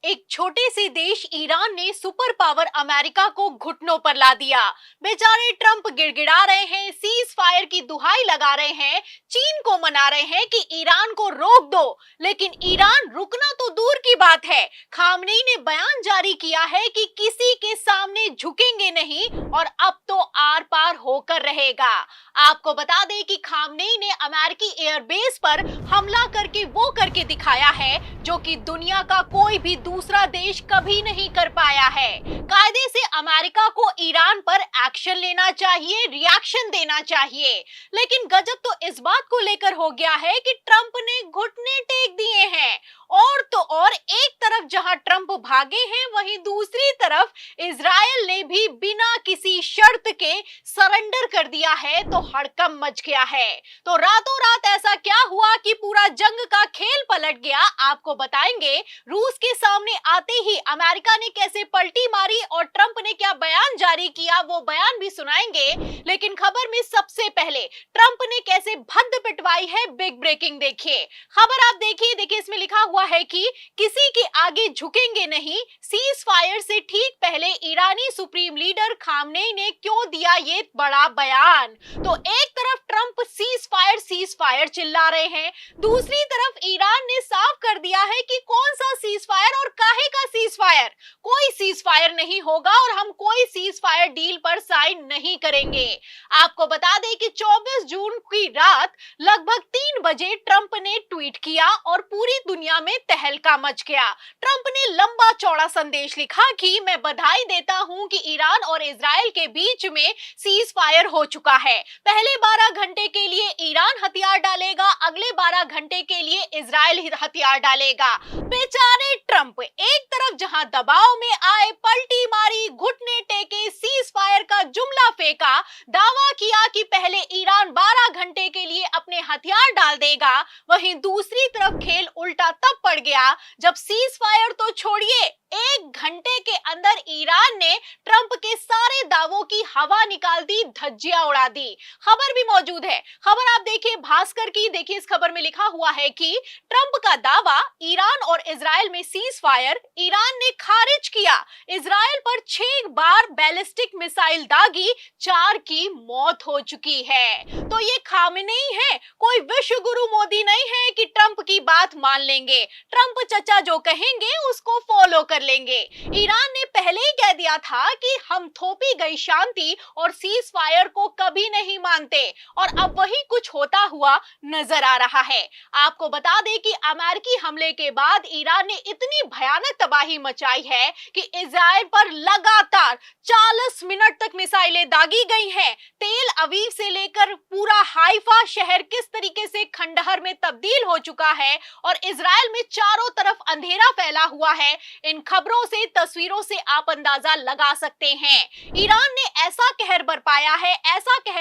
एक छोटे से देश ईरान ने सुपर पावर अमेरिका को घुटनों पर ला दिया। बेचारे ट्रंप गिड़गिड़ा रहे हैं, सीज फायर की दुहाई लगा रहे हैं, चीन को मना रहे हैं कि ईरान को रोक दो, लेकिन ईरान रुकना तो दूर की बात है। खामनेई ने बयान जारी किया है कि किसी के सामने झुकेंगे नहीं और अब तो आर पार होकर रहेगा। आपको बता दें कि खामनेई ने अमेरिकी एयरबेस पर हमला करके दिखाया है जो कि दुनिया का कोई भी दूसरा देश कभी नहीं कर पाया है। कायदे से अमेरिका को ईरान पर एक्शन लेना चाहिए, रिएक्शन देना चाहिए, लेकिन गजब तो इस बात को लेकर हो गया है कि ट्रंप ने घुटने टेक दिए हैं। और तो और एक तरफ जहां ट्रंप भागे हैं, वहीं दूसरी तरफ इजराइल ने भी बिना किसी शर्त के सरेंडर कर दिया है, तो हड़कंप मच गया है। तो रातों रात ऐसा क्या हुआ कि पूरा जंग का खेल पलट गया, आपको बताएंगे। रूस के सामने आते ही अमेरिका ने कैसे पलटी मारी और ट्रंप ने क्या बयान जारी किया, वो बयान भी सुनाएंगे। लेकिन खबर में सबसे पहले ट्रंप ने कैसे भद्द पिटवाई है, बिग ब्रेकिंग देखिए। खबर आप देखिए इसमें लिखा हुआ है कि किसी के आगे झुकेंगे नहीं, सीज फायर से ठीक पहले ईरानी सुप्रीम लीडर खामनेई ने क्यों दिया ये बड़ा बयान। तो एक तरफ ट्रंप सीज फायर चिल्ला रहे हैं, दूसरी तरफ ईरान ने साफ कर दिया है कि कौन सा सीज फायर और काहे का सीज फायर। कोई सीज फायर नहीं होगा और हम कोई सीज फायर डील पर साइन नहीं करेंगे। आपको बता दें कि 24 जून की रात लगभग 3 बजे ट्रंप ने ट्वीट किया और पूरी दुनिया में तहलका मच गया। ट्रंप ने लंबा चौड़ा संदेश लिखा कि मैं बधाई देता हूं कि ईरान और इजराइल के बीच में सीज फायर हो चुका है। पहले 12 घंटे के लिए ईरान हथियार डालेगा, अगले 12 घंटे के लिए इजराइल हथियार डालेगा। बेचारे ट्रंप एक तरफ जहां दबाव में आए, पलटी मारी, घुटने टेके, सीज फायर का जुमला फेंका, दावा किया कि पहले ईरान 12 घंटे के लिए अपने हथियार डाल देगा, वहीं दूसरी तरफ खेल उल्टा तब पड़ गया जब सीज फायर तो छोड़िए, 1 घंटे के अंदर ईरान ने ट्रंप के सारे दावों की हवा निकाल दी, धज्जियां उड़ा दी। खबर भी मौजूद है, खबर आप देखिए भास्कर की। देखिए इस खबर में लिखा हुआ है कि ट्रंप का दावा ईरान और इजराइल में सीज फायर, ईरान ने खारिज किया। इजराइल पर 6 बार बैलिस्टिक मिसाइल दागी, 4 की मौत हो चुकी है। तो ये खामनेई है, कोई विश्व गुरु मोदी नहीं है कि ट्रंप की बात मान लेंगे। ट्रंप चचा जो कहेंगे उसको फॉलो कर लेंगे। ईरान ने पहले ही कह दिया था कि हम थोपी गई शांति और सीज फायर को कभी नहीं मानते, और अब वही कुछ होता हुआ नजर आ रहा है। आपको बता दें कि अमेरिकी हमले के बाद ईरान ने इतनी भयानक तबाही मचाई है कि इजराइल पर लगातार 40 मिनट तक मिसाइलें दागी गई हैं। तेल अवीव से लेकर पूरा हाइफा शहर किस तरीके से खंडहर में तब्दील हो चुका है और इजराइल में चारों तरफ अंधेरा फैला हुआ है, इन खबरों से, तस्वीरों से आप अंदाजा लगा सकते हैं। ईरान ने ऐसा कहर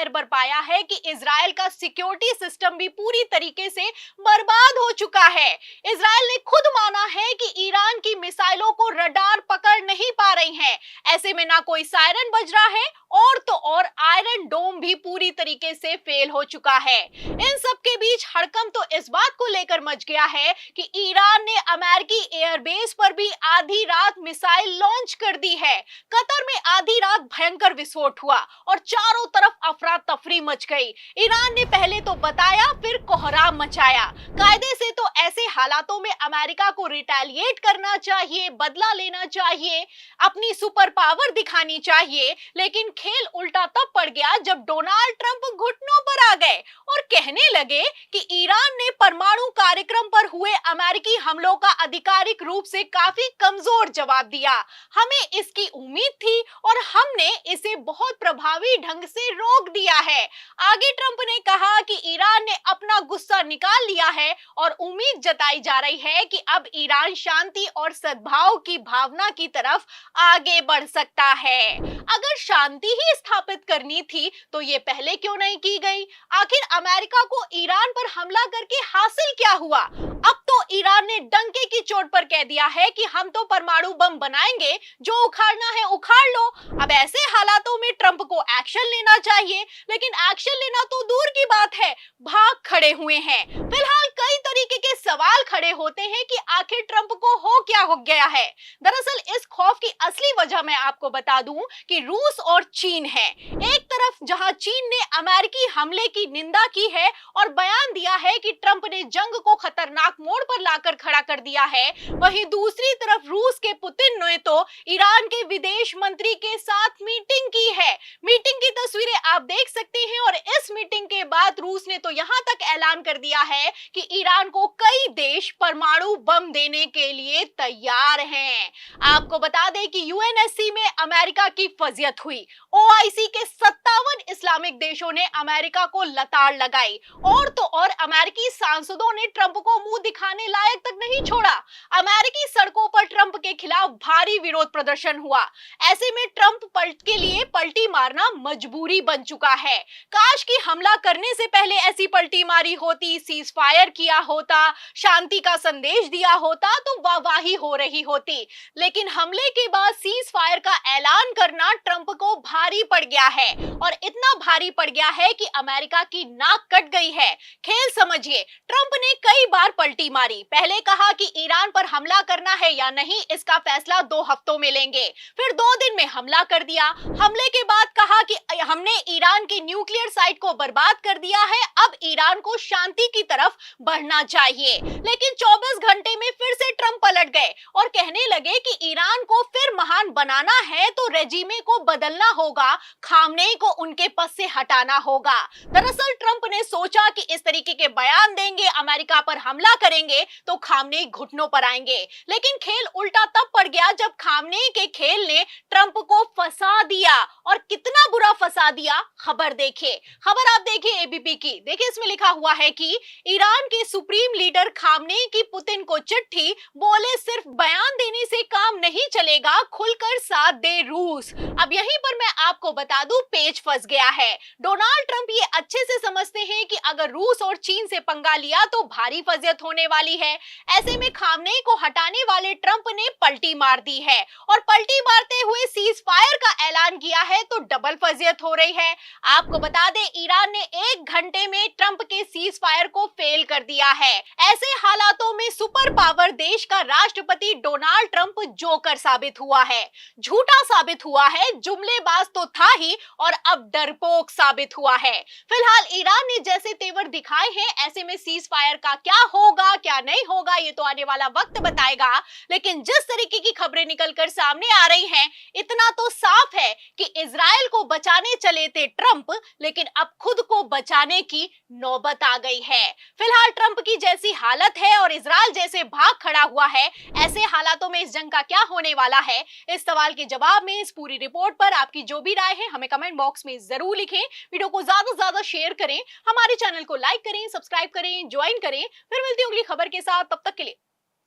बरपाया है कि इजराइल का सिक्योरिटी सिस्टम भी पूरी तरीके से बर्बाद हो चुका है। इजराइल ने खुद माना है कि ईरान की मिसाइलों को रडार पकड़ नहीं पा रही हैं। ऐसे में ना कोई सायरन बज रहा है और तो और आयरन डोम भी पूरी तरीके से फेल हो चुका है। इन सब के बीच हड़कंप तो इस बात को लेकर मच गया है कि ईरान ने अमेरिकी एयरबेस पर भी आधी रात मिसाइल लॉन्च कर दी है। कतर में आधी रात भयंकर विस्फोट हुआ और चारों तरफ अफरा तफरी मच गई। ईरान ने पहले तो बताया, फिर कोहराम मचाया। कायदे से तो ऐसे हालातों में अमेरिका को रिटेलिएट करना चाहिए, बदला लेना चाहिए, अपनी सुपर पावर दिखानी चाहिए, लेकिन खेल उल्टा तब पड़ गया जब डोनाल्ड ट्रंप घुटनों पर आ गए और कहने लगे कि ईरान ने परमाणु कार्यक्रम पर हुए अमेरिकी हमलों का आधिकारिक रूप से काफी कमजोर जवाब दिया। हमें इसकी उम्मीद थी और हमने इसे बहुत प्रभावी ढंग से रोक दिया है। आगे ट्रंप ने कहा कि ईरान ने अपना गुस्सा निकाल लिया है और उम्मीद जताई जा रही है कि अब ईरान शांति और सद्भाव की भावना की तरफ आगे बढ़ सकता है। अगर शांति ही स्थापित करनी थी तो ये पहले क्यों नहीं की गई? आखिर अमेरिका को ईरान पर हमला करके हासिल क्या हुआ? अब तो ईरान ने डंके की चोट पर कह दिया है कि हम तो परमाणु बम बनाएंगे, जो उखाड़ना है उखाड़ लो। अब ऐसे हालातों में ट्रंप को एक्शन लेना चाहिए, लेकिन एक्शन लेना तो दूर की बात है, भाग खड़े हुए हैं। फिलहाल कई तरीके के सवाल खड़े होते हैं कि आखिर ट्रंप को क्या हो गया है। दरअसल इस खौफ की असली वजह मैं आपको बता दूं कि रूस और चीन है। एक तरफ जहां चीन ने अमेरिकी हमले की निंदा की है और बयान दिया है कि ट्रंप ने जंग को खतरनाक मोड़ पर लाकर खड़ा कर दिया है, वहीं दूसरी तरफ रूस के पुतिन ने तो ईरान के विदेश मंत्री के साथ मीटिंग की है। मीटिंग की तस्वीरें आप देख सकते हैं और इस मीटिंग के बाद रूस ने तो यहां तक ऐलान कर दिया है कि ईरान को कई देश परमाणु बम देने के लिए तैयार हैं। आपको बता दें कि यूएनएससी में अमेरिका की फजियत हुई। ओआईसी के 57 इस्लामिक देशों ने अमेरिका को लताड़ लगाई और तो और अमेरिकी सांसदों ने ट्रंप को मुंह दिखाने लायक तक नहीं छोड़ा। अमेरिकी सड़कों पर ट्रंप के खिलाफ भारी विरोध प्रदर्शन हुआ। ऐसे में ट्रंप के लिए पलटी मारना मजबूरी बन चुका है। काश कि हमला करने से पहले ऐसी पलटी मारी होती, सीज फायर किया होता, शांति का संदेश दिया होता तो वाहवाही हो रही होती। लेकिन हमले के बाद सीज फायर का ऐलान करना ट्रंप को भारी पड़ गया है और इतना भारी पड़ गया है कि अमेरिका की नाक कट गई है। खेल समझिए, ट्रंप ने कई बार पलटी मारी। पहले कहा कि ईरान पर हमला करना है या नहीं इसका फैसला 2 हफ्तों में लेंगे, फिर 2 दिन में हमला कर दिया। हमले के बाद कहा कि हमने ईरान की न्यूक्लियर साइट को बर्बाद कर दिया है, अब ईरान को शांति की तरफ बढ़ना चाहिए। लेकिन 24 घंटे में फिर से ट्रंप पलट गए और कहने लगे कि ईरान को फिर महान बनाना है तो रेजिमे को बदलना होगा, खामनेई को उनके पद से हटाना होगा। दरअसल ट्रंप ने सोचा कि इस तरीके के बयान देंगे, अमेरिका पर हमला करेंगे तो खामनेई घुटनों पर आएंगे। लेकिन खेल उल्टा तब पड़ गया जब खामनेई के खेल ने ट्रंप को फंसा दिया। और कितना बुरा फंसा दिया, खबर देखिए। खबर आप देखिए एबीपी की। देखिए इसमें लिखा हुआ है कि ईरान के सुप्रीम लीडर खामनेई की पुतिन को चिट्ठी, बोले सिर्फ बयान देने से काम नहीं चलेगा, खुलकर साथ दे रूस। अब यहीं पर मैं आपको बता दूं पेच फंस गया है। डोनाल्ड ट्रंप ये अच्छे से समझते हैं कि अगर रूस और चीन से पंगा लिया तो भारी फजियत होने वाली है। ऐसे में खामनेई को हटाने वाले ट्रंप ने पलटी मार दी है और पलटी मारते हुए सीज फायर का ऐलान किया है तो डबल फजियत हो रही है। आपको बता दें ईरान ने 1 घंटे में ट्रंप के सीज फायर को फेल कर दिया है। ऐसे हालातों में सुपर पावर देश का राष्ट्रपति डोनाल्ड ट्रंप जोकर साबित हुआ है, झूठा साबित हुआ है, जुमलेबाज तो था ही और अब डरपोक साबित हुआ है। फिलहाल ईरान ने जैसे तेवर दिखाए हैं, ऐसे में सीज फायर का क्या होगा क्या नहीं होगा ये तो आने वाला वक्त बताएगा। लेकिन जिस तरीके की खबरें निकलकर सामने आ रही हैं, इतना तो साफ है कि इजराइल को बचाने चले थे ट्रंप, लेकिन अब खुद को बचाने की नौबत आ गई है। फिलहाल ट्रंप की जैसी हालत है और इजराइल जैसे भाग खड़ा हुआ है, ऐसे हालातों में इस जंग का क्या होने वाला है, इस सवाल के जवाब में इस पूरी रिपोर्ट पर आपकी जो भी राय है हमें कमेंट बॉक्स में जरूर लिखें। वीडियो को ज्यादा से ज्यादा शेयर करें, हमारे चैनल को लाइक करें, सब्सक्राइब करें, ज्वाइन करें। फिर मिलती हूँ अगली खबर के साथ, तब तक के लिए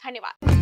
धन्यवाद।